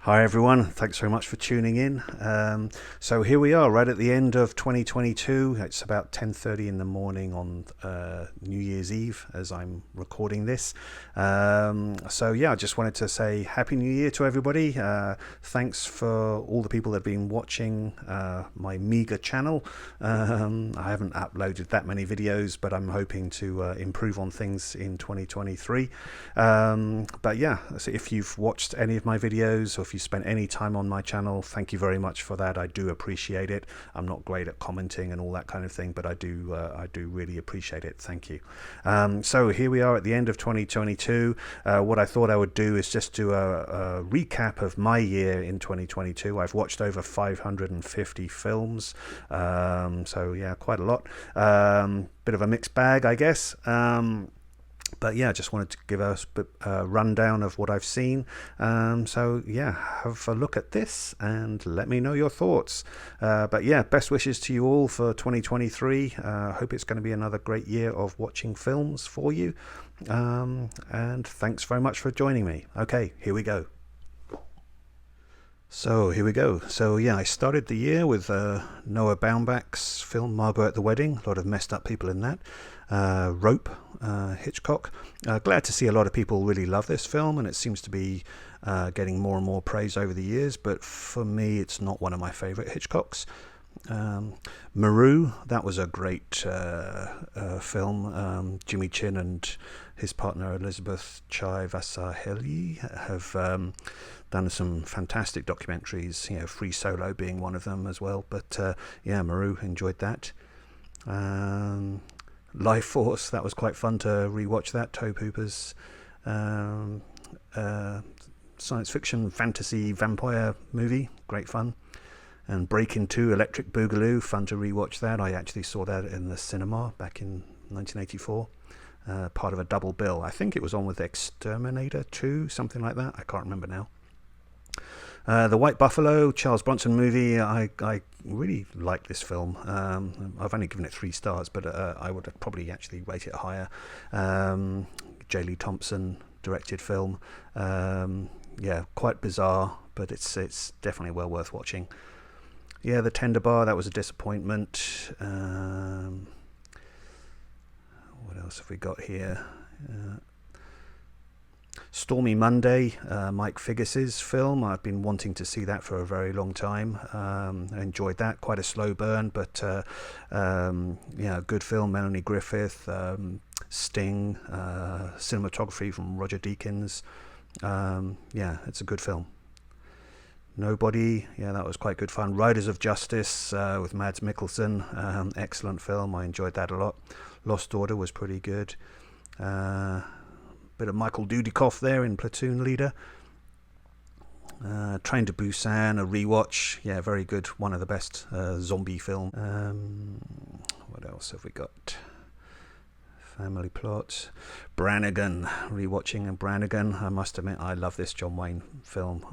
Hi everyone, thanks very much for tuning in. So here we are, right at the end of 2022. It's about 10:30 in the morning on New Year's Eve as I'm recording this. So yeah, I just wanted to say Happy New Year to everybody. Thanks for all the people that have been watching my meager channel. I haven't uploaded that many videos, but I'm hoping to improve on things in 2023. But yeah, so if you've watched any of my videos or if you spent any time on my channel, thank you very much for that. I do appreciate it. I'm not great at commenting and all that kind of thing, but I do really appreciate it. Thank you. So here we are at the end of 2022. What I thought I would do is just do a recap of my year in 2022. I've watched over 550 films, so yeah, quite a lot. Bit of a mixed bag, I guess. But yeah, just wanted to give us a rundown of what I've seen. So yeah, have a look at this and let me know your thoughts. But yeah, best wishes to you all for 2023. Hope it's going to be another great year of watching films for you. And thanks very much for joining me. Okay, here we go. So here we go. So yeah, I started the year with Noah Baumbach's film Margot at the Wedding. A lot of messed up people in that. Rope, Hitchcock. Glad to see a lot of people really love this film, and it seems to be getting more and more praise over the years, but for me it's not one of my favourite Hitchcocks. Maru, that was a great film. Jimmy Chin and his partner Elizabeth Chai Vasarhelyi have done some fantastic documentaries, you know, Free Solo being one of them as well. But yeah, Maru, enjoyed that. Life Force, that was quite fun to rewatch that. Tobe Hooper's science fiction fantasy vampire movie, great fun. And Breakin' 2 Electric Boogaloo, fun to rewatch that. I actually saw that in the cinema back in 1984, part of a double bill. I think it was on with Exterminator 2, something like that. I can't remember now. The White Buffalo, Charles Bronson movie. I really like this film. I've only given it 3 stars, but I would probably actually rate it higher. J. Lee Thompson directed film. Yeah, quite bizarre, but it's definitely well worth watching. Yeah, The Tender Bar, that was a disappointment. What else have we got here? Stormy Monday, Mike Figgis's film. I've been wanting to see that for a very long time. I enjoyed that. Quite a slow burn, but yeah, good film. Melanie Griffith, Sting, cinematography from Roger Deakins. Yeah, it's a good film. Nobody, yeah, that was quite good fun. Riders of Justice with Mads Mikkelsen, excellent film. I enjoyed that a lot. Lost Order was pretty good. Bit of Michael Dudikoff there in Platoon Leader. Train to Busan, a rewatch. Yeah, very good. One of the best zombie film. What else have we got? Family Plot. Brannigan, rewatching Brannigan. I must admit, I love this John Wayne film.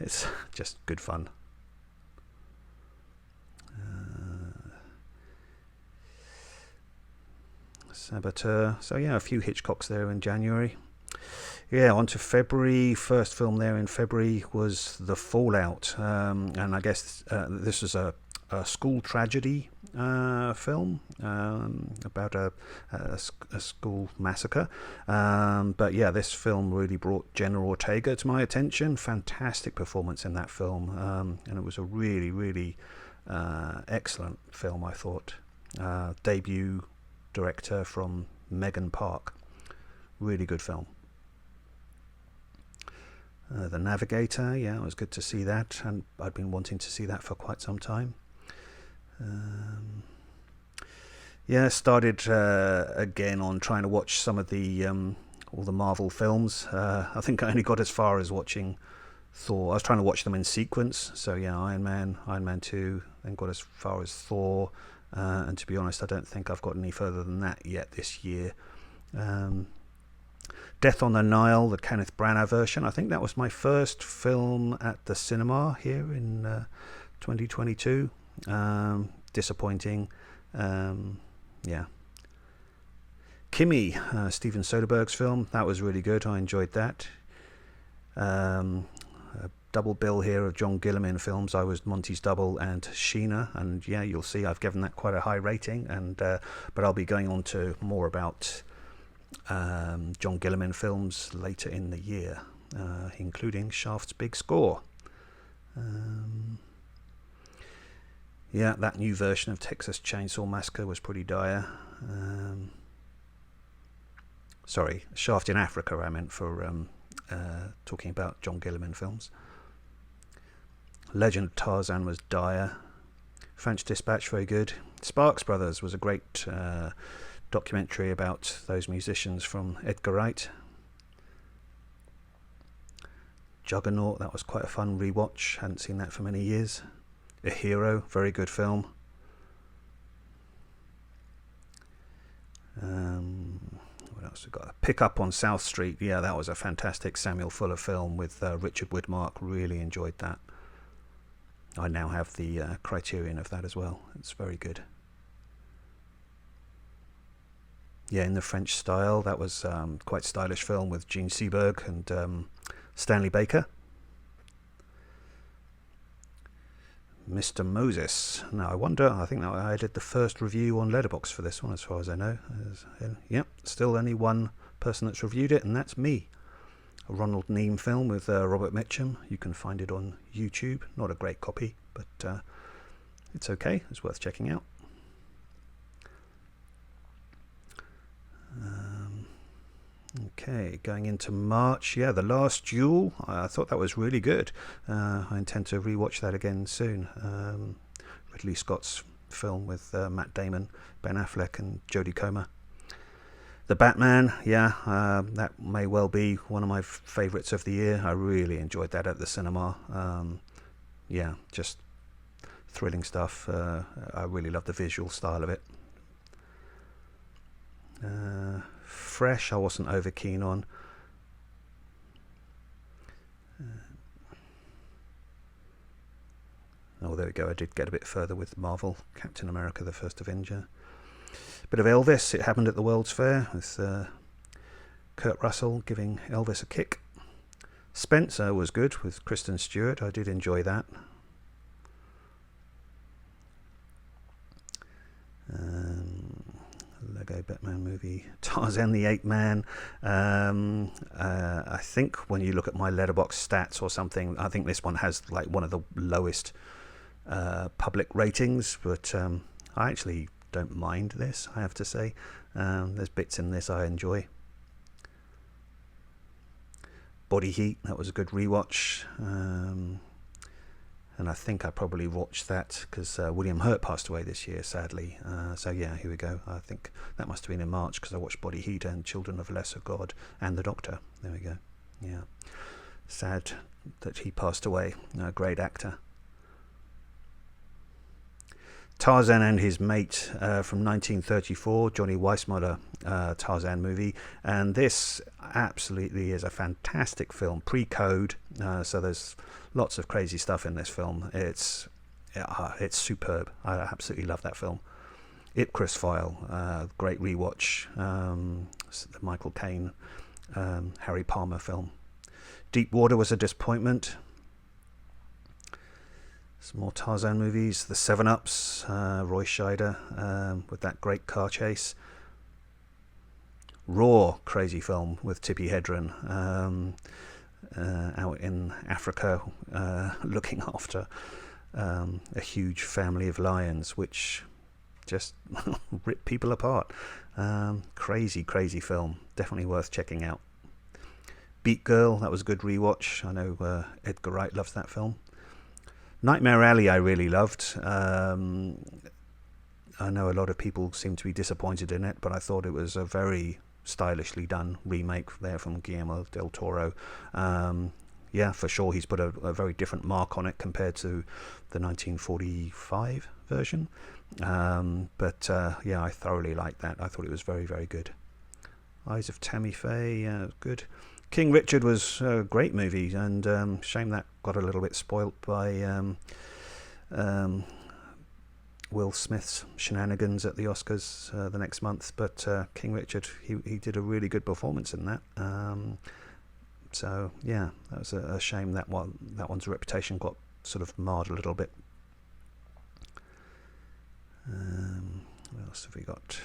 It's just good fun. Saboteur. So yeah, a few Hitchcocks there in January. Yeah, on to February. First film there in February was The Fallout, and I guess this was a school tragedy film about a school massacre. But yeah, this film really brought Jenna Ortega to my attention. Fantastic performance in that film, and it was a really, really excellent film, I thought. Debut director from Megan Park. Really good film. The Navigator, yeah, it was good to see that, and I'd been wanting to see that for quite some time. Yeah, started again on trying to watch some of the all the Marvel films. I think I only got as far as watching Thor. I was trying to watch them in sequence, so yeah, Iron Man 2, then got as far as Thor, and to be honest, I don't think I've got any further than that yet this year. Death on the Nile, the Kenneth Branagh version. I think that was my first film at the cinema here in 2022. Disappointing. Yeah. Kimi, Steven Soderbergh's film. That was really good. I enjoyed that. a double bill here of John Gillerman films. I was Monty's double and Sheena, and yeah, you'll see I've given that quite a high rating. And but I'll be going on to more about John Gillerman films later in the year, including Shaft's Big Score. Yeah, that new version of Texas Chainsaw Massacre was pretty dire. Sorry, Shaft in Africa I meant, for talking about John Gillerman films. Legend of Tarzan was dire. French Dispatch, very good. Sparks Brothers was a great documentary about those musicians from Edgar Wright. Juggernaut, that was quite a fun rewatch. Hadn't seen that for many years. A Hero, very good film. What else we got? Pick Up on South Street. Yeah, that was a fantastic Samuel Fuller film with Richard Widmark. Really enjoyed that. I now have the Criterion of that as well. It's very good. Yeah, In the French Style. That was quite stylish film with Gene Seberg and Stanley Baker. Mr. Moses. Now I wonder, I think that I did the first review on Letterboxd for this one, as far as I know. Yep, still only one person that's reviewed it, and that's me. A Ronald Neame film with Robert Mitchum. You can find it on YouTube. Not a great copy, but it's okay. It's worth checking out. Okay, going into March. Yeah, The Last Duel. I thought that was really good. I intend to rewatch that again soon. Ridley Scott's film with Matt Damon, Ben Affleck and Jodie Comer. The Batman, yeah, that may well be one of my favourites of the year. I really enjoyed that at the cinema. Yeah, just thrilling stuff. I really love the visual style of it. Fresh, I wasn't over keen on. Oh, there we go. I did get a bit further with Marvel. Captain America, the First Avenger. Bit of Elvis. It Happened at the World's Fair with Kurt Russell giving Elvis a kick. Spencer was good with Kristen Stewart. I did enjoy that. Lego Batman movie. Tarzan the Ape Man. I think when you look at my Letterboxd stats or something, I think this one has like one of the lowest public ratings, but I actually don't mind this, I have to say. There's bits in this I enjoy. Body Heat, that was a good rewatch. And I think I probably watched that because William Hurt passed away this year, sadly. So yeah, here we go. I think that must have been in March because I watched Body Heat and Children of Lesser God and The Doctor. There we go. Yeah, sad that he passed away. A great actor. Tarzan and His Mate from 1934, Johnny Weissmuller Tarzan movie, and this absolutely is a fantastic film, pre-code, so there's lots of crazy stuff in this film. It's superb. I absolutely love that film. Ipcress File, great rewatch, the Michael Caine, Harry Palmer film. Deep Water was a disappointment. Some more Tarzan movies. The 7-Ups, Roy Scheider with that great car chase. Raw, crazy film with Tippi Hedren out in Africa looking after a huge family of lions which just rip people apart. Crazy film. Definitely worth checking out. Beat Girl, that was a good rewatch. I know Edgar Wright loves that film. Nightmare Alley I really loved. I know a lot of people seem to be disappointed in it, but I thought it was a very stylishly done remake there from Guillermo del Toro. Yeah, for sure he's put a very different mark on it compared to the 1945 version. But yeah, I thoroughly liked that. I thought it was very good. Eyes of Tammy Faye, yeah, good. King Richard was a great movie, and shame that got a little bit spoilt by Will Smith's shenanigans at the Oscars the next month. But King Richard, he did a really good performance in that. So yeah, that was a shame that one's reputation got sort of marred a little bit. What else have we got?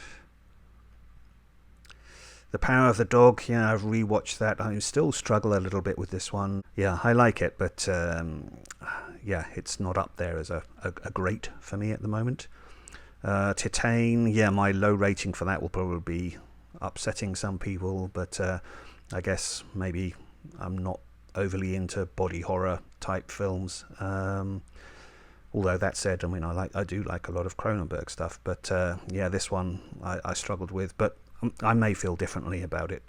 The Power of the Dog, yeah, I've rewatched that. I still struggle a little bit with this one. Yeah, I like it, but yeah, it's not up there as a great for me at the moment. Titane, yeah, my low rating for that will probably be upsetting some people, but I guess maybe I'm not overly into body horror type films. Although that said, I mean, I do like a lot of Cronenberg stuff, but yeah, this one I struggled with, but I may feel differently about it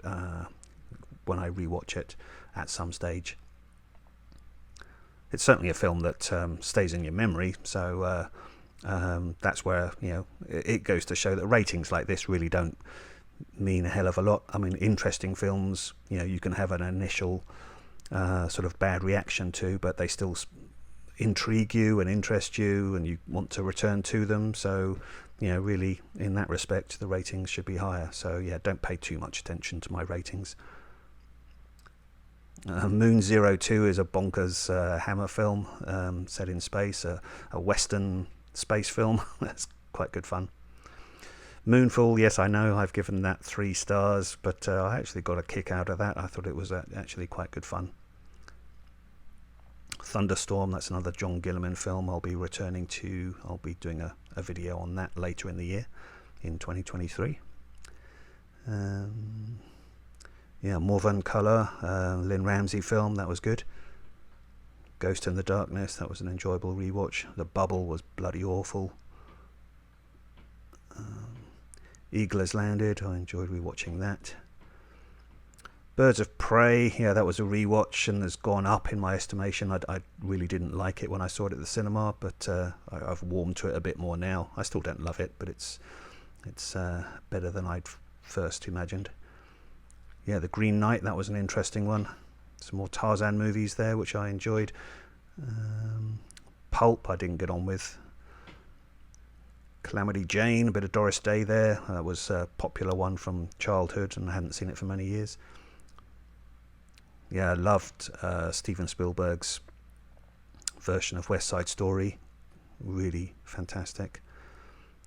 when I rewatch it at some stage. It's certainly a film that stays in your memory, so that's where, you know, it goes to show that ratings like this really don't mean a hell of a lot. I mean, interesting films, you know, you can have an initial sort of bad reaction to, but they still intrigue you and interest you, and you want to return to them. So, you know, really, in that respect, the ratings should be higher. So yeah, don't pay too much attention to my ratings. Moon 02 is a bonkers Hammer film set in space, a Western space film. That's quite good fun. Moonfall, yes, I know I've given that 3 stars, but I actually got a kick out of that. I thought it was actually quite good fun. Thunderstorm, that's another John Gillerman film I'll be returning to. I'll be doing a video on that later in the year, in 2023. Yeah, Morven Colour, Lynn Ramsey film, that was good. Ghost in the Darkness, that was an enjoyable rewatch. The Bubble was bloody awful. Eagle Has Landed, I enjoyed rewatching that. Birds of Prey, yeah, that was a rewatch and has gone up in my estimation. I really didn't like it when I saw it at the cinema, but I've warmed to it a bit more now. I still don't love it, but it's better than I'd first imagined. Yeah, The Green Knight, that was an interesting one. Some more Tarzan movies there, which I enjoyed. Pulp, I didn't get on with. Calamity Jane, a bit of Doris Day there. That was a popular one from childhood, and I hadn't seen it for many years. Yeah, I loved Steven Spielberg's version of West Side Story. Really fantastic.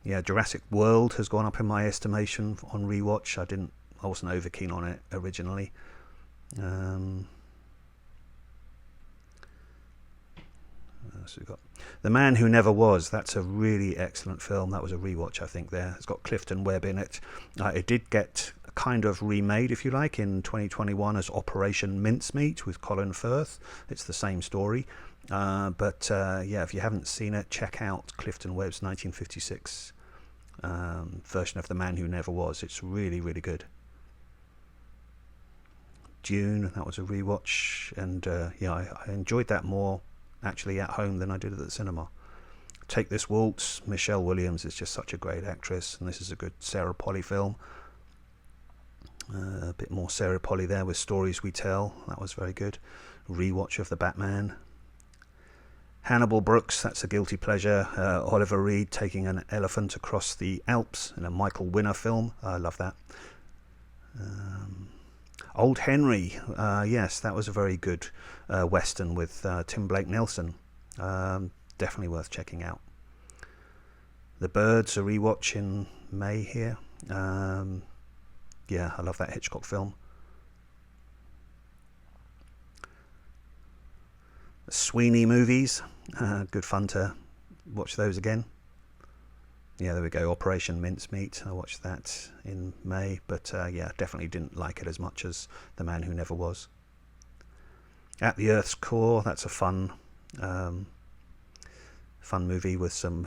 Yeah, Jurassic World has gone up in my estimation on rewatch. I wasn't over keen on it originally. So we've got The Man Who Never Was. That's a really excellent film. That was a rewatch, I think. There, it's got Clifton Webb in it. It did get kind of remade, if you like, in 2021 as Operation Mincemeat with Colin Firth. It's the same story, but yeah, if you haven't seen it, check out Clifton Webb's 1956 version of The Man Who Never Was. It's really, really good. Dune, that was a rewatch, and yeah, I enjoyed that more actually at home than I did at the cinema. Take This Waltz, Michelle Williams is just such a great actress, and this is a good Sarah Polley film. A bit more Sarah Polley there with Stories We Tell, that was very good. Rewatch of The Batman. Hannibal Brooks, that's a guilty pleasure. Oliver Reed taking an elephant across the Alps in a Michael Winner film, I love that. Old Henry, yes, that was a very good Western with Tim Blake Nelson. Definitely worth checking out. The Birds, a rewatch in May here. Yeah, I love that Hitchcock film. The Sweeney movies, good fun to watch those again. Yeah, there we go, Operation Mincemeat, I watched that in May, but yeah, definitely didn't like it as much as The Man Who Never Was. At the Earth's Core, that's a fun movie with some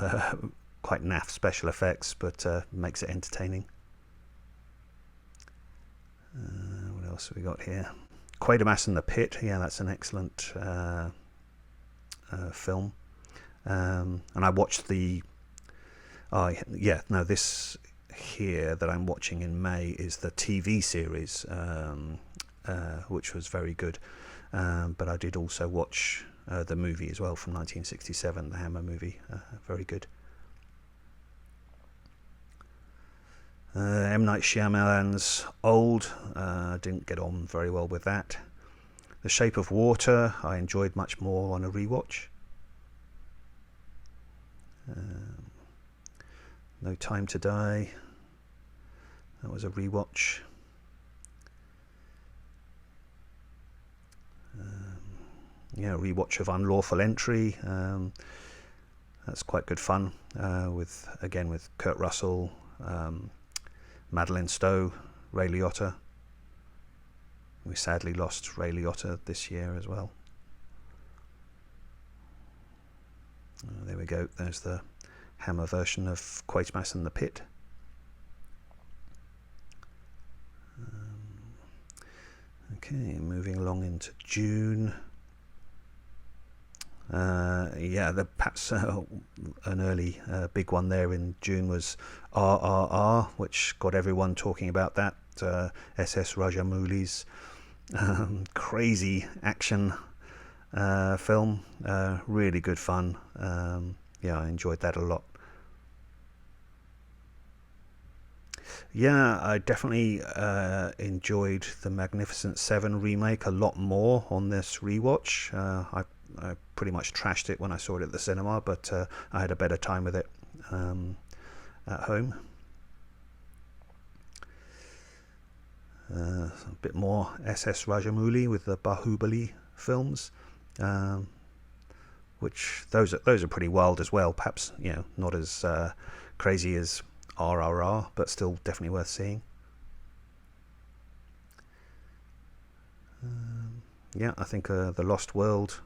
quite naff special effects, but makes it entertaining. What else have we got here? Quatermass and the Pit, yeah, that's an excellent film. And I watched the this here that I'm watching in May is the TV series, which was very good. But I did also watch the movie as well from 1967, the Hammer movie, very good. M. Night Shyamalan's Old, didn't get on very well with that. The Shape of Water I enjoyed much more on a rewatch. No Time to Die, that was a rewatch. Yeah, rewatch of Unlawful Entry. That's quite good fun. With Kurt Russell, Madeleine Stowe, Ray Liotta. We sadly lost Ray Liotta this year as well. There we go. There's the Hammer version of Quatermass and the Pit. Okay, moving along into June. Perhaps an early big one there in June was RRR, which got everyone talking about that. SS Rajamouli's crazy action film. Really good fun. I enjoyed that a lot. Yeah, I definitely enjoyed the Magnificent Seven remake a lot more on this rewatch. I pretty much trashed it when I saw it at the cinema, but I had a better time with it at home. A bit more SS Rajamouli with the Bahubali films, which those are pretty wild as well. Perhaps not as crazy as RRR, but still definitely worth seeing. I think The Lost World,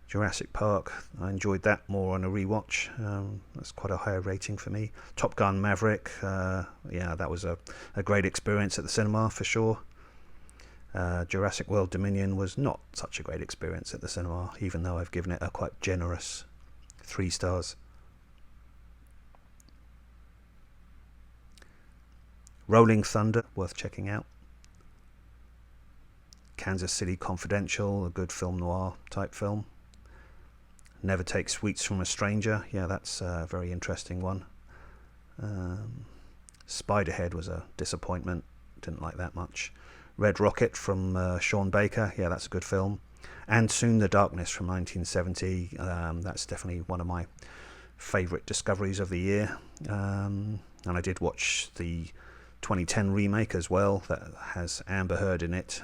Jurassic Park, I enjoyed that more on a rewatch. That's quite a higher rating for me. Top Gun Maverick, that was a great experience at the cinema for sure. Jurassic World Dominion was not such a great experience at the cinema, even though I've given it a quite generous 3 stars. Rolling Thunder, worth checking out. Kansas City Confidential, a good film noir type film. Never Take Sweets from a Stranger, that's a very interesting one. Spiderhead was a disappointment, didn't like that much. Red Rocket from Sean Baker, that's a good film. And Soon the Darkness from 1970, that's definitely one of my favourite discoveries of the year. And I did watch the 2010 remake as well that has Amber Heard in it.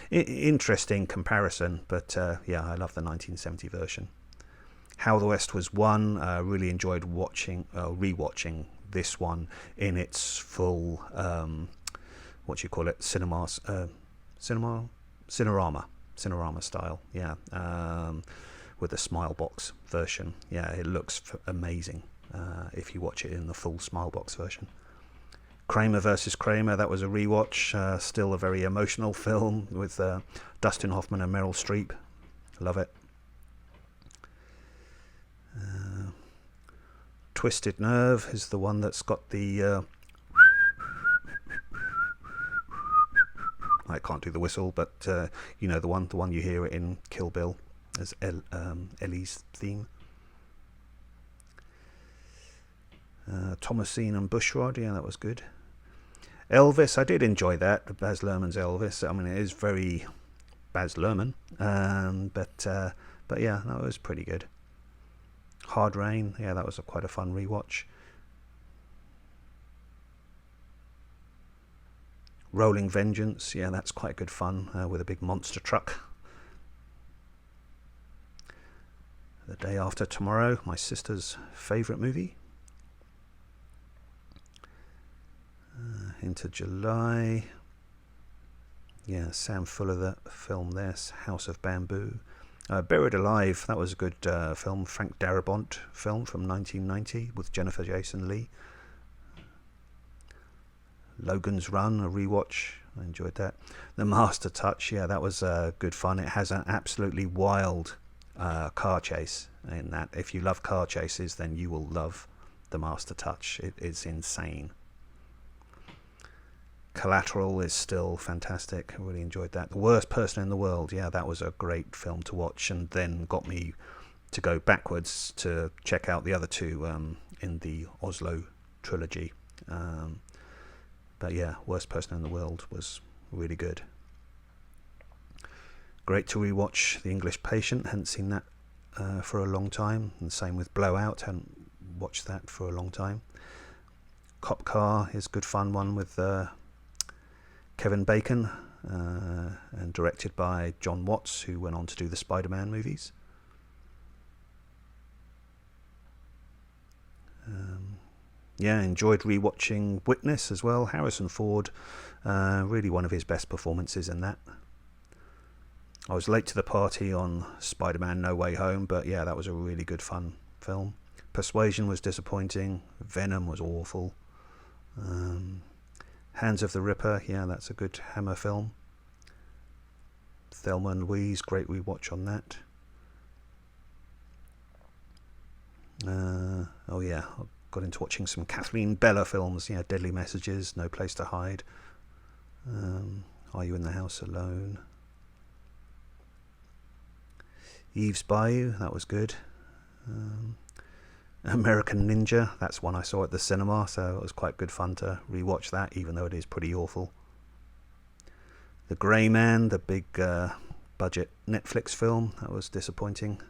Interesting comparison, but I love the 1970 version. How the West Was Won, really enjoyed rewatching this one in its full Cinerama style, with the Smilebox version. It looks amazing if you watch it in the full Smilebox version. Kramer versus Kramer, that was a rewatch. Still a very emotional film with Dustin Hoffman and Meryl Streep. Love it. Twisted Nerve is the one that's got the I can't do the whistle, but the one you hear in Kill Bill as Ellie's theme. Thomasine and Bushrod, that was good. Elvis, I did enjoy that. Baz Luhrmann's Elvis. I mean, it is very Baz Luhrmann, but that was pretty good. Hard Rain, that was quite a fun rewatch. Rolling Vengeance, that's quite good fun with a big monster truck. The Day After Tomorrow, my sister's favourite movie. Into July, Sam Fuller, that film there, House of Bamboo. Buried Alive, that was a good film, Frank Darabont film from 1990 with Jennifer Jason Leigh. Logan's Run, a rewatch, I enjoyed that. The Master Touch, that was good fun. It has an absolutely wild car chase in that. If you love car chases, then you will love The Master Touch. It is insane. Collateral is still fantastic. I really enjoyed that. The Worst Person in the World, that was a great film to watch, and then got me to go backwards to check out the other two in the Oslo trilogy. But Worst Person in the World was really good. Great to rewatch The English Patient. Hadn't seen that for a long time, and same with Blowout. Hadn't watched that for a long time. Cop Car is good fun one with Kevin Bacon, and directed by John Watts, who went on to do the Spider-Man movies. Yeah, enjoyed rewatching Witness as well. Harrison Ford, really one of his best performances in that. I was late to the party on Spider-Man No Way Home, but yeah, that was a really good fun film. Persuasion was disappointing. Venom was awful. Hands of the Ripper, yeah, that's a good Hammer film. Thelma and Louise, great rewatch on that. Oh yeah, I got into watching some Kathleen Bella films. Yeah, Deadly Messages, No Place to Hide. Are You in the House Alone? Eve's Bayou, that was good. American Ninja, that's one I saw at the cinema, so it was quite good fun to rewatch that, even though it is pretty awful. The Grey Man, the big budget Netflix film, that was disappointing.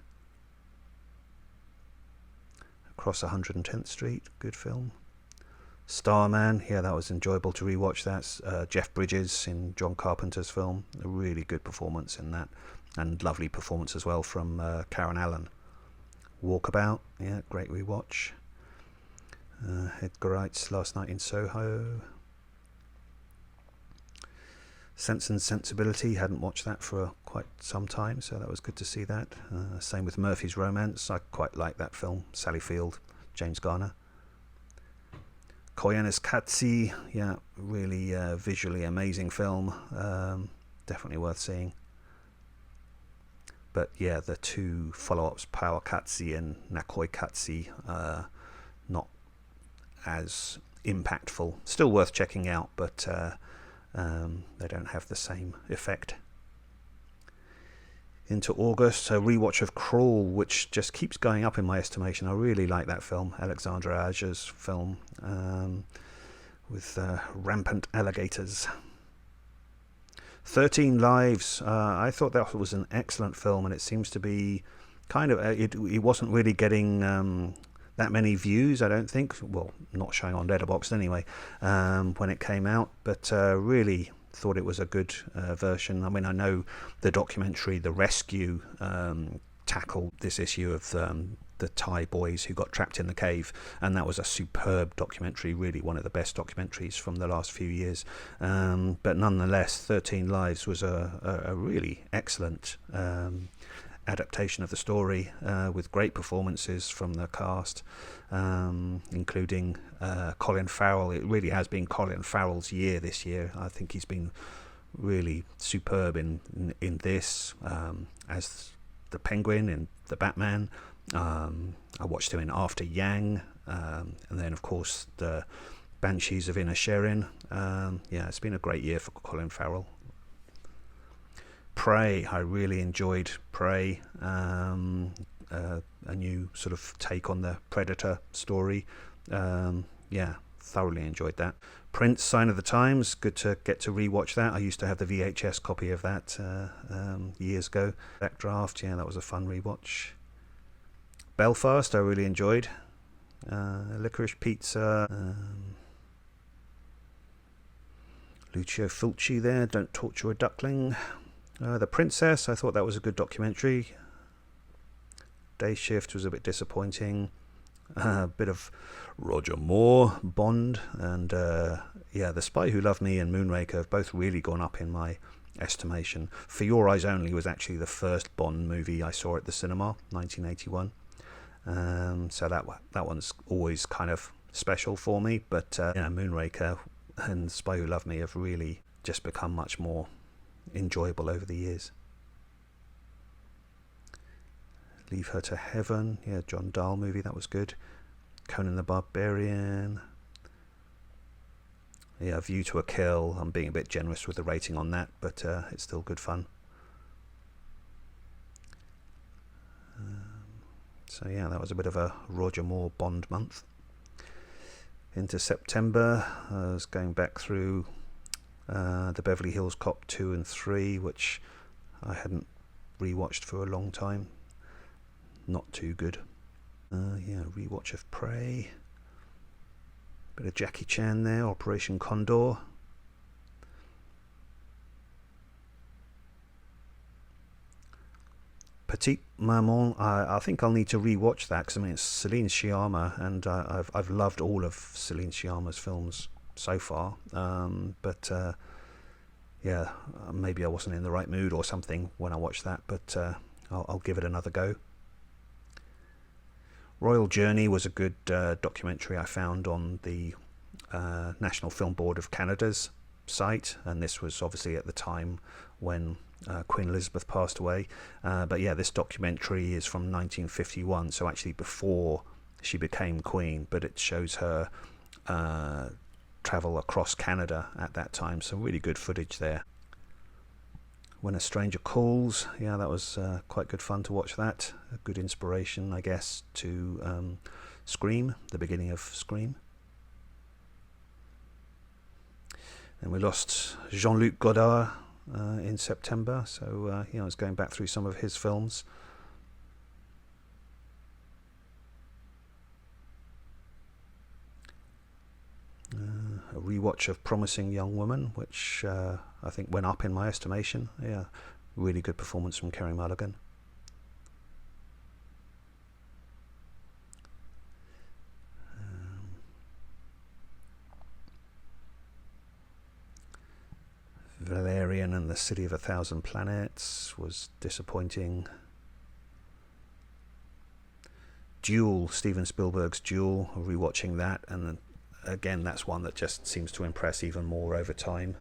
Across 110th Street, good film. Starman, yeah, that was enjoyable to rewatch. That's Jeff Bridges in John Carpenter's film. A really good performance in that, and lovely performance as well from Karen Allen. Walkabout, yeah, great rewatch. Edgar Wright's Last Night in Soho. Sense and Sensibility, hadn't watched that for quite some time, so that was good to see that. Same with Murphy's Romance, I quite like that film. Sally Field, James Garner. Koyaanisqatsi, yeah, really visually amazing film, definitely worth seeing. But yeah, the two follow-ups, Powakatsi and Nakoikatsi, not as impactful. Still worth checking out, but they don't have the same effect. Into August, a rewatch of Crawl, which just keeps going up in my estimation. I really like that film, Alexandra Aja's film, with rampant alligators. 13 Lives, I thought that was an excellent film, and it seems to be kind of, it wasn't really getting that many views, I don't think, well, not showing on Letterboxd anyway, when it came out, but really thought it was a good version. I mean, I know the documentary The Rescue tackled this issue of the Thai boys who got trapped in the cave, and that was a superb documentary, really one of the best documentaries from the last few years, but nonetheless 13 Lives was a really excellent adaptation of the story, with great performances from the cast, including Colin Farrell. It really has been Colin Farrell's year this year. I think he's been really superb in this, as the Penguin in the Batman. I watched him in After Yang, and then of course the Banshees of Inisherin. Yeah, it's been a great year for Colin Farrell. Prey, I really enjoyed Prey, a new sort of take on the Predator story. Yeah, thoroughly enjoyed that. Prince, Sign of the Times, good to get to rewatch that. I used to have the VHS copy of that years ago. Backdraft, yeah, that was a fun rewatch. Belfast, I really enjoyed. Licorice Pizza. Lucio Fulci there, Don't Torture a Duckling. The Princess, I thought that was a good documentary. Day Shift was a bit disappointing. A bit of Roger Moore, Bond, and yeah, The Spy Who Loved Me and Moonraker have both really gone up in my estimation. For Your Eyes Only was actually the first Bond movie I saw at the cinema, 1981. So that one's always kind of special for me, but yeah, Moonraker and Spy Who Loved Me have really just become much more enjoyable over the years. Leave Her to Heaven, yeah, John Dahl movie, that was good. Conan the Barbarian, yeah, View to a Kill. I'm being a bit generous with the rating on that, but it's still good fun. So yeah, that was a bit of a Roger Moore Bond month. Into September, I was going back through the Beverly Hills Cop 2 and 3, which I hadn't rewatched for a long time. Not too good. Yeah, rewatch of Prey. Bit of Jackie Chan there, Operation Condor. Petite Maman, I think I'll need to rewatch that because I mean it's Celine Sciamma, and I've loved all of Celine Sciamma's films so far. But yeah, maybe I wasn't in the right mood or something when I watched that, but I'll give it another go. Royal Journey was a good documentary I found on the National Film Board of Canada's site, and this was obviously at the time when Queen Elizabeth passed away. But yeah, this documentary is from 1951, so actually before she became Queen, but it shows her travel across Canada at that time, so really good footage there. When a Stranger Calls, yeah, that was quite good fun to watch that. A good inspiration, I guess, to Scream, the beginning of Scream. And we lost Jean-Luc Godard in September, so I was going back through some of his films. A rewatch of Promising Young Woman, which I think went up in my estimation. Yeah, really good performance from Carey Mulligan. Valerian and the City of a Thousand Planets was disappointing. Duel, Steven Spielberg's Duel, rewatching that, and again that's one that just seems to impress even more over time.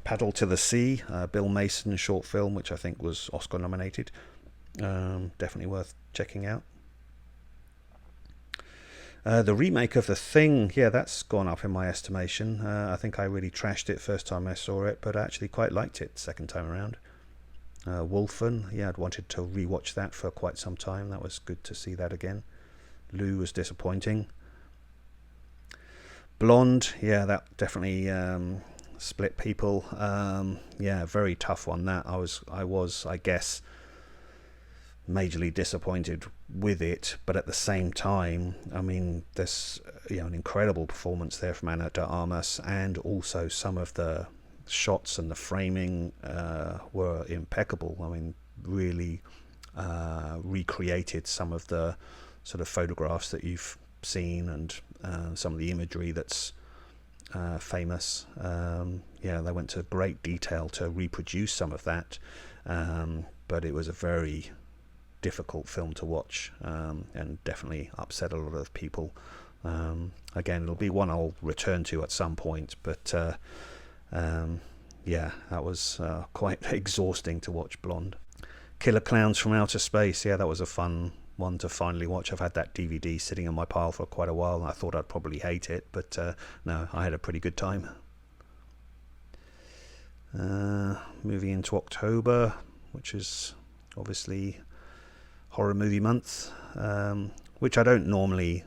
Paddle to the Sea, Bill Mason short film, which I think was Oscar nominated. Definitely worth checking out. The remake of The Thing, yeah, that's gone up in my estimation. I think I really trashed it first time I saw it, but I actually quite liked it second time around. Wolfen, yeah, I'd wanted to rewatch that for quite some time. That was good to see that again. Lou was disappointing. Blonde, yeah, that definitely split people. Yeah, very tough one. That I was, I guess, majorly disappointed with it, but at the same time, I mean, there's an incredible performance there from Ana de Armas, and also some of the shots and the framing were impeccable. I mean, really recreated some of the sort of photographs that you've seen, and some of the imagery that's famous. Yeah, they went to great detail to reproduce some of that, but it was a very difficult film to watch, and definitely upset a lot of people. Again, it'll be one I'll return to at some point, but yeah, that was quite exhausting to watch. Blonde. Killer Clowns from Outer Space, yeah, that was a fun one to finally watch. I've had that DVD sitting in my pile for quite a while, and I thought I'd probably hate it, but no, I had a pretty good time. Moving into October, which is obviously horror movie month, which I don't normally,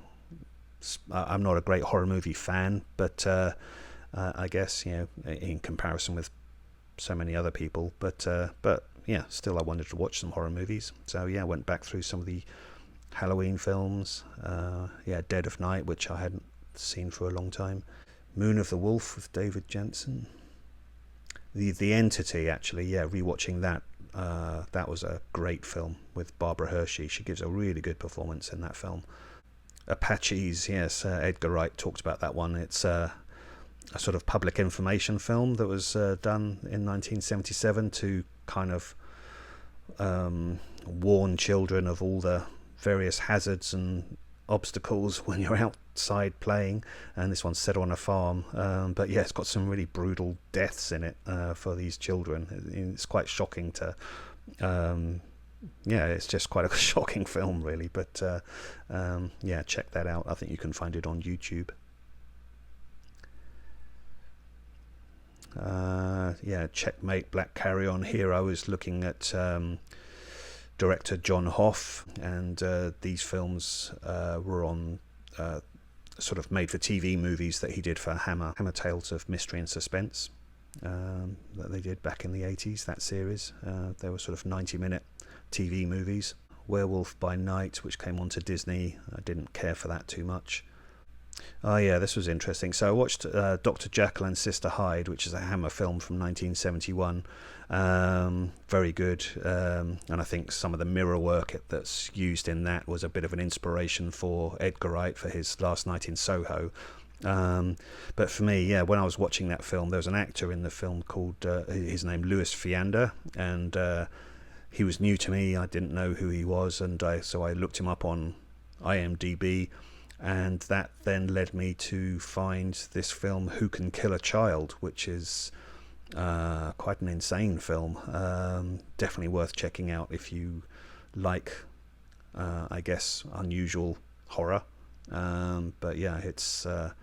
I'm not a great horror movie fan, but I guess, in comparison with so many other people, but yeah, still I wanted to watch some horror movies, so yeah, I went back through some of the Halloween films. Yeah, Dead of Night, which I hadn't seen for a long time. Moon of the Wolf with David Jensen. The Entity, actually, yeah, rewatching that. That was a great film with Barbara Hershey. She gives a really good performance in that film. Apaches, yes, Edgar Wright talked about that one. It's a sort of public information film that was done in 1977 to kind of warn children of all the various hazards and obstacles when you're outside playing, and this one's set on a farm, but yeah, it's got some really brutal deaths in it for these children. It's quite shocking to yeah, it's just quite a shocking film, really, but yeah, check that out. I think you can find it on YouTube. Yeah, Checkmate, Black Carry-On. Here I was looking at director John Hoff, and these films were on sort of made for TV movies that he did for Hammer Tales of Mystery and Suspense. that they did back in the 80s, that series. They were sort of 90-minute TV movies. Werewolf by Night, which came onto Disney, I didn't care for that too much. Oh yeah, this was interesting. So I watched Dr. Jekyll and Sister Hyde, which is a Hammer film from 1971. Very good, and I think some of the mirror work that's used in that was a bit of an inspiration for Edgar Wright for his Last Night in Soho. But for me, yeah, when I was watching that film, there was an actor in the film called his name Louis Fiander, and he was new to me. I didn't know who he was, and so I looked him up on IMDb, and that then led me to find this film Who Can Kill a Child, which is quite an insane film. Definitely worth checking out if you like, I guess, unusual horror. But yeah, it's a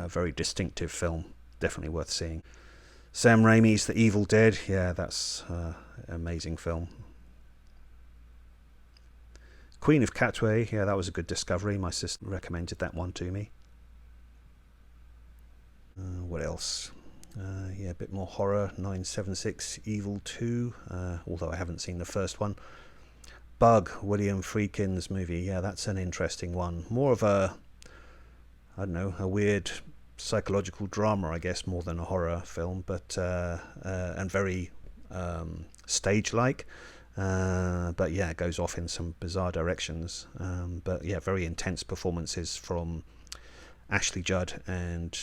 very distinctive film, definitely worth seeing. Sam Raimi's The Evil Dead, yeah, that's an amazing film. Queen of Katwe, yeah, that was a good discovery. My sister recommended that one to me. What else? Yeah, a bit more horror. 976 Evil 2, although I haven't seen the first one. Bug, William Friedkin's movie, yeah, that's an interesting one. More of a, I don't know, a weird psychological drama, I guess, more than a horror film, but and very stage-like. But yeah, it goes off in some bizarre directions. But yeah, very intense performances from Ashley Judd and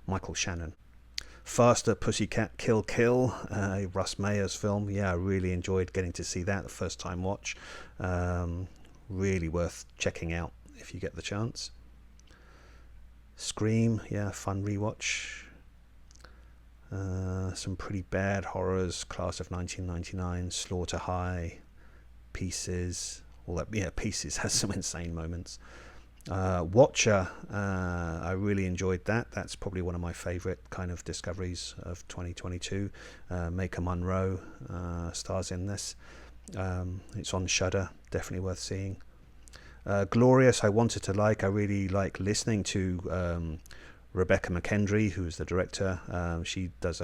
Michael Shannon. Faster, Pussycat Kill Kill, Russ Meyer's film. Yeah, I really enjoyed getting to see that the first time watch. Really worth checking out if you get the chance. Scream, yeah, fun rewatch. Some pretty bad horrors, Class of 1999, Slaughter High, Pieces, all that. Yeah, Pieces has some insane moments. Watcher, I really enjoyed that. That's probably one of my favourite kind of discoveries of 2022. Maker Monroe stars in this. It's on Shudder, definitely worth seeing. Glorious, I wanted to like. I really like listening to Rebecca McKendry, who's the director. She does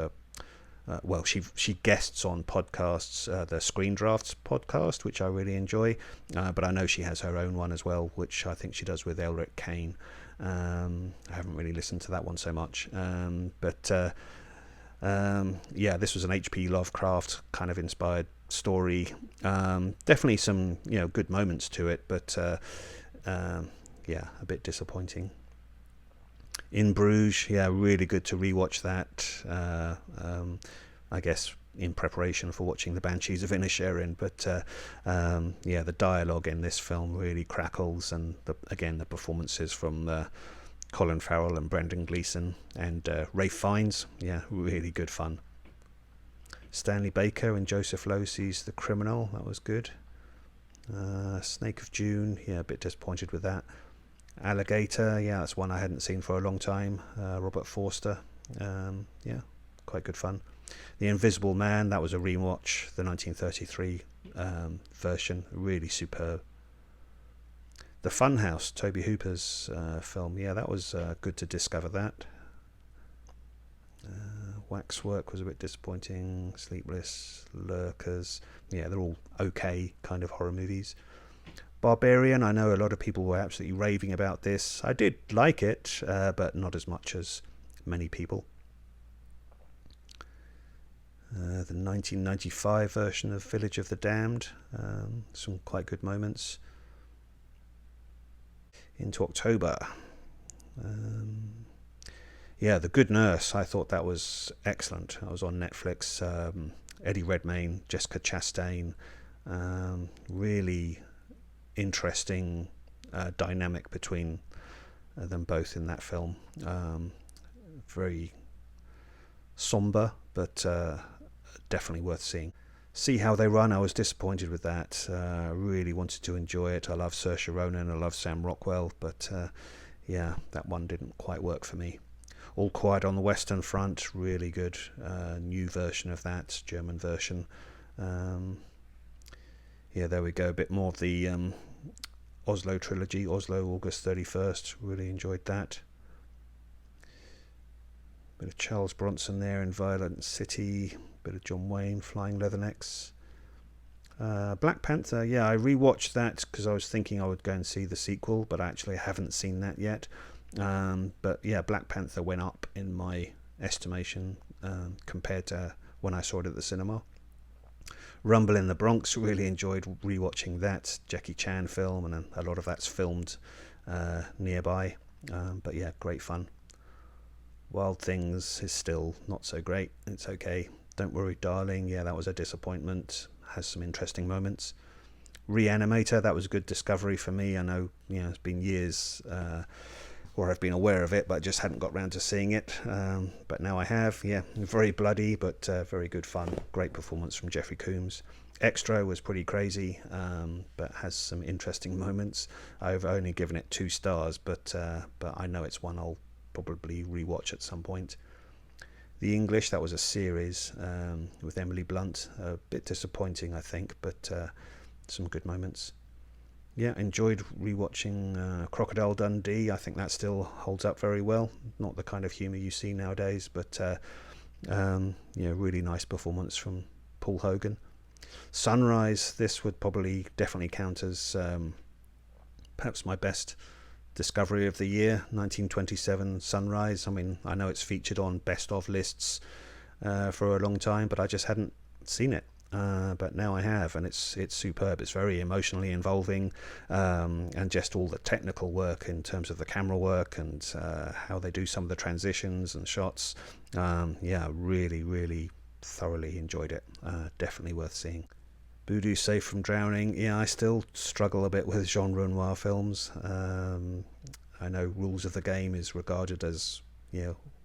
she guests on podcasts, the Screen Drafts podcast, which I really enjoy. But I know she has her own one as well, which I think she does with Elric Kane. I haven't really listened to that one so much. Yeah, this was an H.P. Lovecraft kind of inspired story. Definitely some good moments to it, but yeah, a bit disappointing. In Bruges, yeah, really good to rewatch that. I guess in preparation for watching the Banshees of Inisherin, but yeah, the dialogue in this film really crackles, and again the performances from Colin Farrell and Brendan Gleeson and Ralph Fiennes, yeah, really good fun. Stanley Baker and Joseph Losey's The Criminal, that was good. Snake of June, yeah, a bit disappointed with that. Alligator, yeah, that's one I hadn't seen for a long time. Robert Forster, yeah, quite good fun. The Invisible Man, that was a rewatch, the 1933 version, really superb. The Funhouse, Toby Hooper's film, yeah, that was good to discover that. Waxwork was a bit disappointing. Sleepless, Lurkers, yeah, they're all okay kind of horror movies. Barbarian, I know a lot of people were absolutely raving about this. I did like it, but not as much as many people. The 1995 version of Village of the Damned, some quite good moments. Into October. Yeah, The Good Nurse, I thought that was excellent. I was on Netflix. Eddie Redmayne, Jessica Chastain, really interesting dynamic between them both in that film. Very somber, but definitely worth seeing. See How They Run, I was disappointed with that. Really wanted to enjoy it. I love Saoirse Ronan, I love Sam Rockwell, but yeah, that one didn't quite work for me. All Quiet on the Western Front, really good new version of that, German version. Yeah, there we go, a bit more of the Oslo trilogy, Oslo, August 31st, really enjoyed that. Bit of Charles Bronson there in Violent City. Bit of John Wayne, Flying Leathernecks. Black Panther, yeah, I rewatched that because I was thinking I would go and see the sequel, but I actually haven't seen that yet. But yeah, Black Panther went up in my estimation compared to when I saw it at the cinema. Rumble in the Bronx, really enjoyed rewatching that Jackie Chan film, and a lot of that's filmed nearby. But yeah, great fun. Wild Things is still not so great. It's okay. Don't Worry Darling, yeah, that was a disappointment. Has some interesting moments. Reanimator, that was a good discovery for me. I know, it's been years where I've been aware of it, but I just hadn't got round to seeing it. But now I have. Yeah, very bloody, but very good fun. Great performance from Jeffrey Combs. Extra was pretty crazy, but has some interesting moments. I've only given it 2 stars, but I know it's one I'll probably rewatch at some point. The English, that was a series with Emily Blunt. A bit disappointing, I think, but some good moments. Yeah, enjoyed rewatching Crocodile Dundee. I think that still holds up very well. Not the kind of humour you see nowadays, but really nice performance from Paul Hogan. Sunrise, this would probably definitely count as perhaps my best discovery of the year. 1927 Sunrise. I mean, I know it's featured on best of lists for a long time, but I just hadn't seen it. But now I have, and it's superb. It's very emotionally involving, and just all the technical work in terms of the camera work and how they do some of the transitions and shots. Really, really thoroughly enjoyed it. Definitely worth seeing. Voodoo Safe from Drowning. Yeah, I still struggle a bit with Jean Renoir films. I know Rules of the Game is regarded as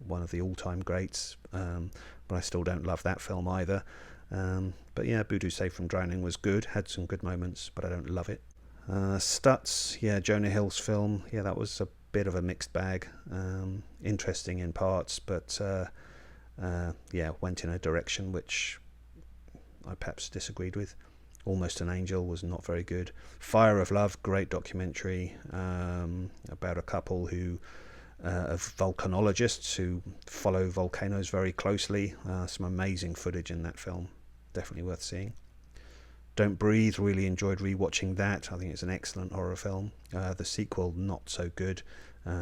one of the all-time greats, but I still don't love that film either. But yeah, Voodoo Safe from Drowning was good, had some good moments, but I don't love it. Stutz, yeah, Jonah Hill's film. Yeah, that was a bit of a mixed bag. Interesting in parts, but went in a direction which I perhaps disagreed with. Almost an Angel was not very good. Fire of Love, great documentary about a couple who of volcanologists who follow volcanoes very closely. Some amazing footage in that film. Definitely worth seeing. Don't Breathe, really enjoyed rewatching that. I think it's an excellent horror film. The sequel, not so good.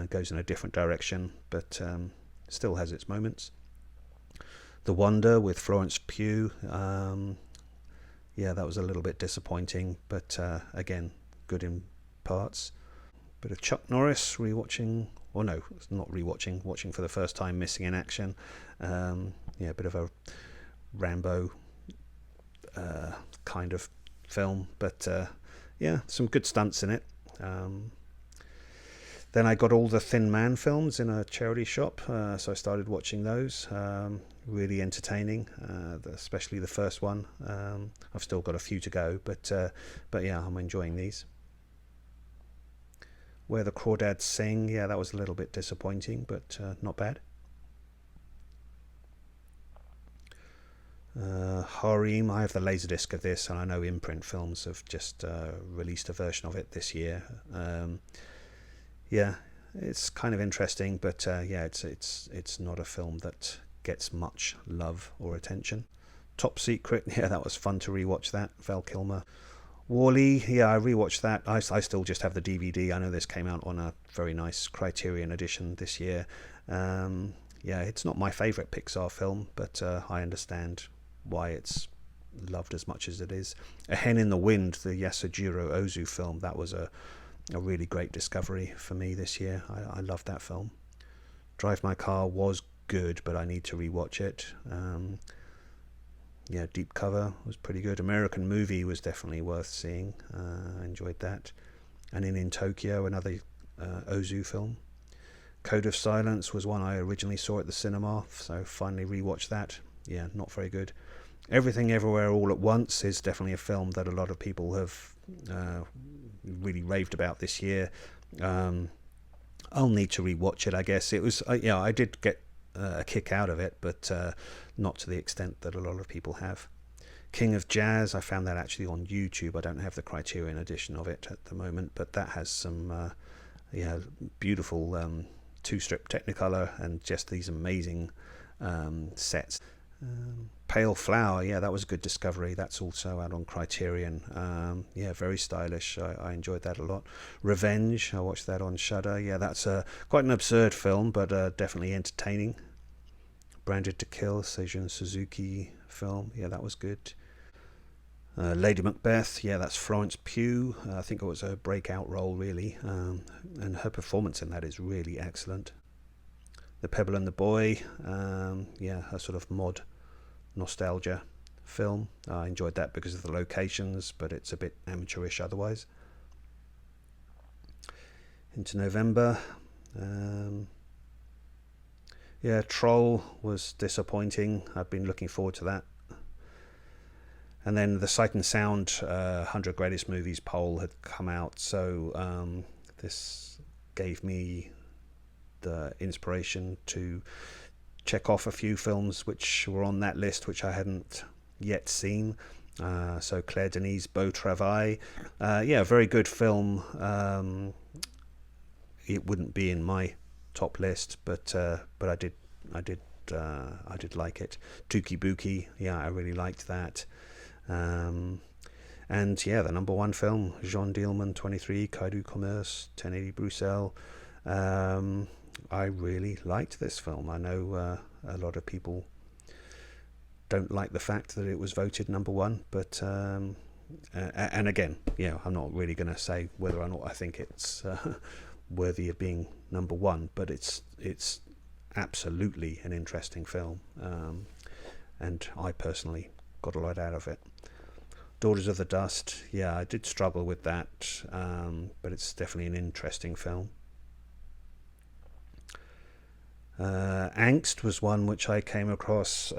Goes in a different direction, but still has its moments. The Wonder with Florence Pugh. That was a little bit disappointing, but again, good in parts. Bit of Chuck Norris rewatching, or no, it's not rewatching, watching for the first time, Missing in Action. A bit of a Rambo kind of film, but some good stunts in it. Then I got all the Thin Man films in a charity shop, so I started watching those. Really entertaining, especially the first one. I've still got a few to go, but I'm enjoying these. Where the Crawdads Sing, yeah, that was a little bit disappointing, but not bad. Harem, I have the Laserdisc of this, and I know Imprint Films have just released a version of it this year. It's kind of interesting, but it's not a film that gets much love or attention. Top Secret, yeah, that was fun to rewatch that. Val Kilmer. Wall-E, yeah, I rewatched that. I still just have the DVD. I know this came out on a very nice Criterion edition this year. It's not my favourite Pixar film, but I understand why it's loved as much as it is. A Hen in the Wind, the Yasujiro Ozu film, that was a really great discovery for me this year. I loved that film. Drive My Car was good, but I need to rewatch it. Deep Cover was pretty good. American Movie was definitely worth seeing. I enjoyed that. And in Tokyo, another Ozu film. Code of Silence was one I originally saw at the cinema, so finally rewatched that. Yeah, not very good. Everything Everywhere All at Once is definitely a film that a lot of people have really raved about this year. I'll need to rewatch it, I guess. It was, I did get a kick out of it, but not to the extent that a lot of people have. King of Jazz, I found that actually on YouTube. I don't have the Criterion edition of it at the moment, but that has some beautiful 2-strip Technicolor, and just these amazing sets. Pale Flower, yeah, that was a good discovery. That's also out on Criterion. Yeah, very stylish. I enjoyed that a lot. Revenge, I watched that on Shudder. Yeah, that's quite an absurd film, but definitely entertaining. Branded to Kill, Seijun Suzuki film. Yeah, that was good. Lady Macbeth, yeah, that's Florence Pugh. I think it was her breakout role, really, and her performance in that is really excellent. The Pebble and the Boy, yeah, a sort of mod nostalgia film. I enjoyed that because of the locations, but it's a bit amateurish otherwise. Into November, yeah, Troll was disappointing. I've been looking forward to that. And then the Sight and Sound 100 Greatest Movies poll had come out, so this gave me the inspiration to check off a few films which were on that list which I hadn't yet seen. So Claire Denis' Beau Travail, yeah, very good film. It wouldn't be in my top list, but I did like it. Tuki Buki, yeah, I really liked that. And yeah, the number one film, Jean Dielman 23, Quai du Commerce, 1080 Bruxelles. I really liked this film. I know a lot of people don't like the fact that it was voted number one, but and again, yeah, I'm not really going to say whether or not I think it's worthy of being number one, but it's absolutely an interesting film, and I personally got a lot out of it. Daughters of the Dust, yeah, I did struggle with that, but it's definitely an interesting film. Angst was one which I came across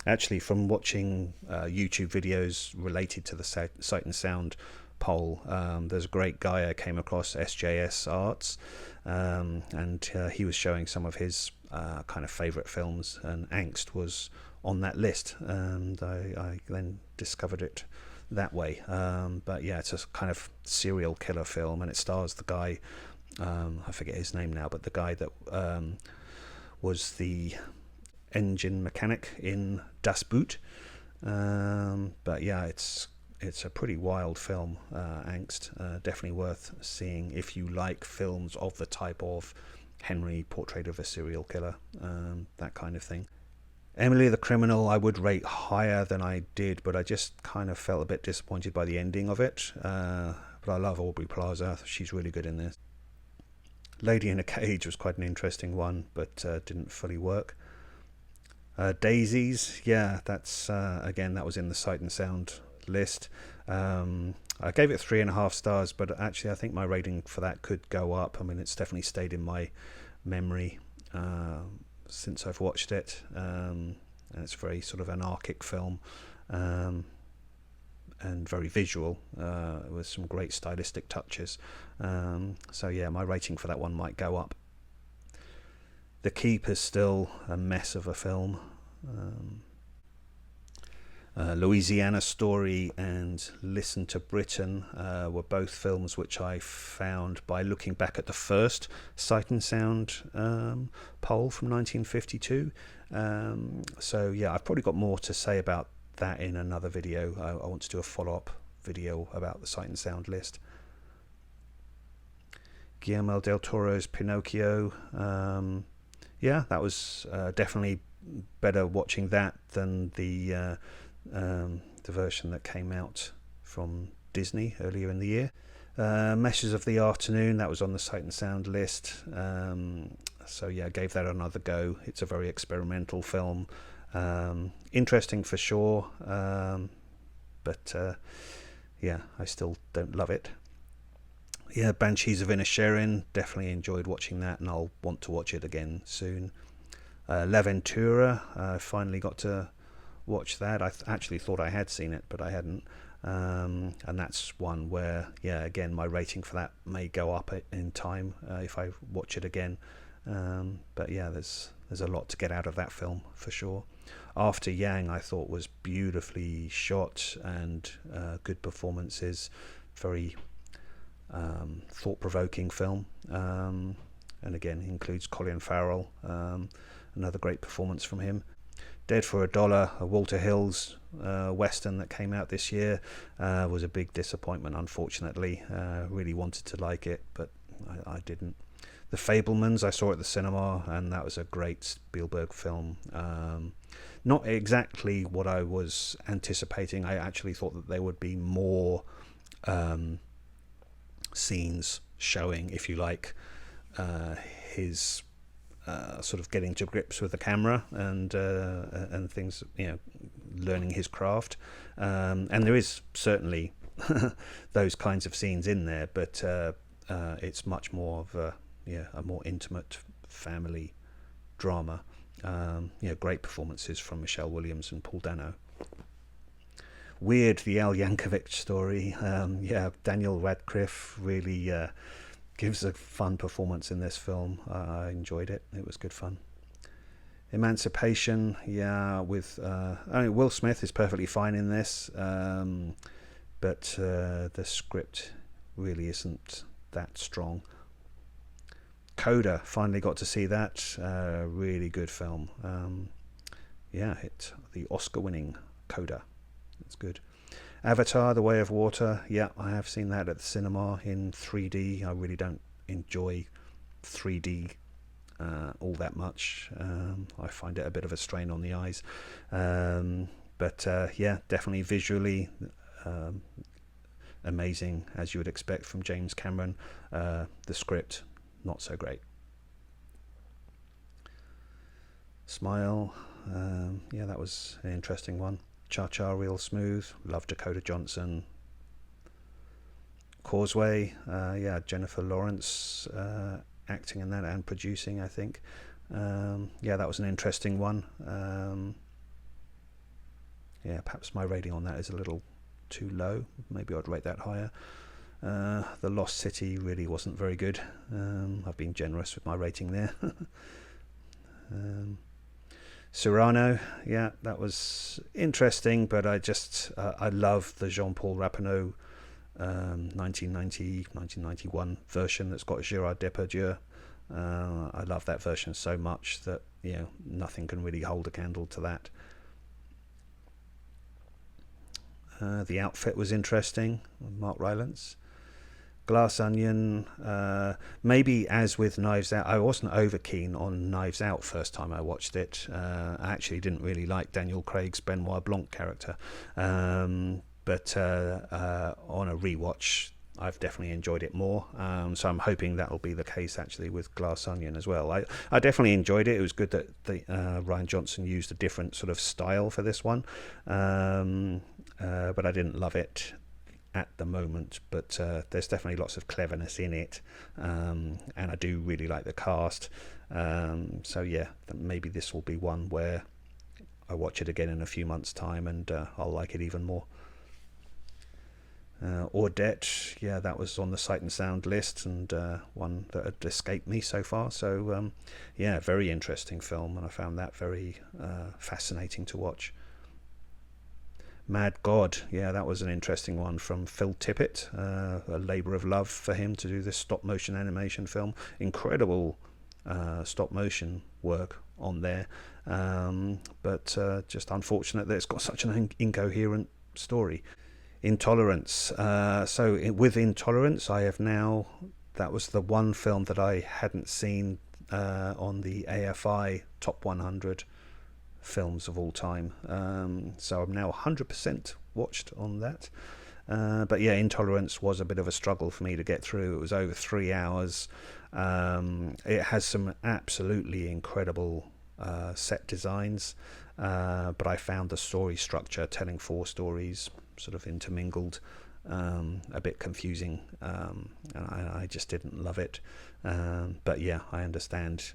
actually from watching YouTube videos related to the Sight and Sound poll. There's a great guy I came across, SJS Arts, and he was showing some of his kind of favourite films, and Angst was on that list, and I then discovered it that way. But yeah, it's a kind of serial killer film, and it stars the guy, I forget his name now, but the guy that was the engine mechanic in Das Boot. But yeah, it's a pretty wild film, Angst. Definitely worth seeing if you like films of the type of Henry, Portrait of a Serial Killer, that kind of thing. Emily the Criminal I would rate higher than I did, but I just kind of felt a bit disappointed by the ending of it. But I love Aubrey Plaza. She's really good in this. Lady in a Cage was quite an interesting one, but didn't fully work. Daisies, yeah, that's again, that was in the Sight and Sound list. I gave it 3.5 stars, but actually I think my rating for that could go up. I mean, it's definitely stayed in my memory since I've watched it. And it's a very sort of anarchic film, and very visual, with some great stylistic touches. So yeah, my rating for that one might go up. The Keep is still a mess of a film. Louisiana Story and Listen to Britain were both films which I found by looking back at the first Sight and Sound poll from 1952. So yeah, I've probably got more to say about that in another video. I want to do a follow-up video about the Sight and Sound list. Guillermo del Toro's Pinocchio, yeah, that was definitely better watching that than the version that came out from Disney earlier in the year. Meshes of the Afternoon, that was on the Sight and Sound list. So yeah, I gave that another go. It's a very experimental film. Interesting for sure, but yeah, I still don't love it. Yeah, Banshees of Inisherin, definitely enjoyed watching that, and I'll want to watch it again soon. La Ventura, I finally got to watch that. I actually thought I had seen it, but I hadn't. And that's one where, yeah, again, my rating for that may go up in time if I watch it again. But yeah, there's a lot to get out of that film for sure. After Yang, I thought was beautifully shot and good performances. Very thought-provoking film. and again includes Colin Farrell. Another great performance from him. Dead for a Dollar, a Walter Hills western that came out this year, was a big disappointment, unfortunately. Really wanted to like it, but I didn't. The Fabelmans I saw at the cinema, and that was a great Spielberg film. Not exactly what I was anticipating. I actually thought that there would be more scenes showing, if you like, his sort of getting to grips with the camera and things, learning his craft. And there is certainly those kinds of scenes in there, but it's much more of a more intimate family drama. Great performances from Michelle Williams and Paul Dano. Weird, the Al Yankovic story. Daniel Radcliffe really gives a fun performance in this film. I enjoyed it. It was good fun. Emancipation, with Will Smith is perfectly fine in this, but the script really isn't that strong. Coda, finally got to see that. Really good film. The Oscar-winning Coda. It's good. Avatar: The Way of Water. I have seen that at the cinema in 3D. I really don't enjoy 3D all that much. I find it a bit of a strain on the eyes. But definitely visually amazing, as you would expect from James Cameron. The script, not so great. Smile, that was an interesting one. Cha-Cha Real Smooth, love Dakota Johnson. Causeway, Jennifer Lawrence acting in that and producing, I think. That was an interesting one. Perhaps my rating on that is a little too low. Maybe I'd rate that higher. The Lost City really wasn't very good. I've been generous with my rating there. Cyrano, that was interesting, but I love the Jean-Paul Rappeneau 1991 version that's got Gerard Depardieu. I love that version so much that nothing can really hold a candle to that. The Outfit was interesting, Mark Rylance. Glass Onion, maybe as with Knives Out, I wasn't over keen on Knives Out first time I watched it. I actually didn't really like Daniel Craig's Benoit Blanc character, but on a rewatch I've definitely enjoyed it more, so I'm hoping that'll be the case actually with Glass Onion as well. I definitely enjoyed it. It was good that Rian Johnson used a different sort of style for this one, but I didn't love it at the moment, but there's definitely lots of cleverness in it, and I do really like the cast, so maybe this will be one where I watch it again in a few months' time and I'll like it even more. Audette, that was on the Sight and Sound list, and one that had escaped me so far, so very interesting film, and I found that very fascinating to watch. Mad God, that was an interesting one from Phil Tippett, a labour of love for him to do this stop motion animation film. Incredible stop motion work on there, but just unfortunate that it's got such an incoherent story. Intolerance, with Intolerance I have now, that was the one film that I hadn't seen on the AFI Top 100 films of all time, so I'm now 100% watched on that, but Intolerance was a bit of a struggle for me to get through. It was over 3 hours. It has some absolutely incredible set designs, but I found the story structure, telling 4 stories sort of intermingled, a bit confusing, and I just didn't love it, but I understand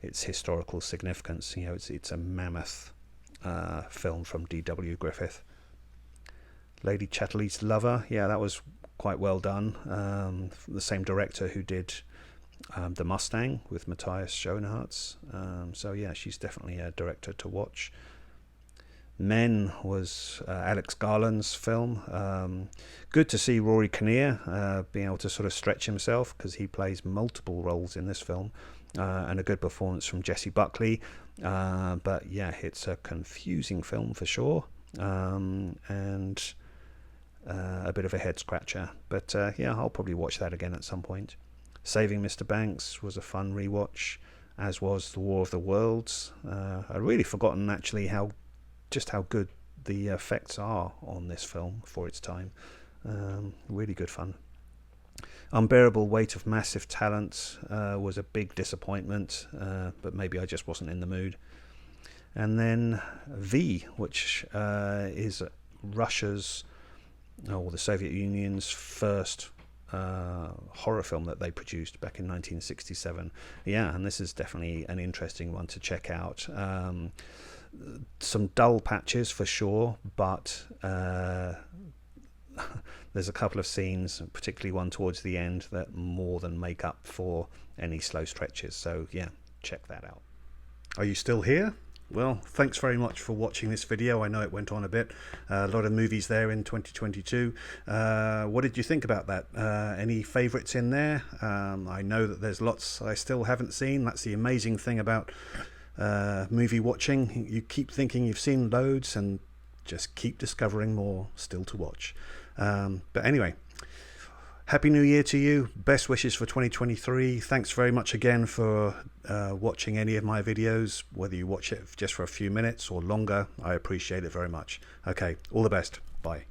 its historical significance. It's a mammoth film from D.W. Griffith. Lady Chatterley's Lover, that was quite well done. The same director who did The Mustang with Matthias Schoenaerts. She's definitely a director to watch. Men was Alex Garland's film. Good to see Rory Kinnear being able to sort of stretch himself, because he plays multiple roles in this film, and a good performance from Jessie Buckley. But yeah, it's a confusing film for sure, and a bit of a head scratcher. But yeah, I'll probably watch that again at some point. Saving Mr. Banks was a fun rewatch, as was The War of the Worlds. I'd really forgotten actually how good the effects are on this film for its time. Really good fun. Unbearable Weight of Massive Talent was a big disappointment, but maybe I just wasn't in the mood. And then V, which is Russia's, or the Soviet Union's first horror film that they produced back in 1967. Yeah, and this is definitely an interesting one to check out. Some dull patches for sure, but there's a couple of scenes, particularly one towards the end, that more than make up for any slow stretches. So yeah, check that out. Are you still here? Well, thanks very much for watching this video. I know it went on a bit. A lot of movies there in 2022. What did you think about that? Any favourites in there? I know that there's lots I still haven't seen. That's the amazing thing about movie watching. You keep thinking you've seen loads and just keep discovering more still to watch. But anyway, Happy New Year to you. Best wishes for 2023. Thanks very much again for watching any of my videos, whether you watch it just for a few minutes or longer. I appreciate it very much. Okay, all the best. Bye.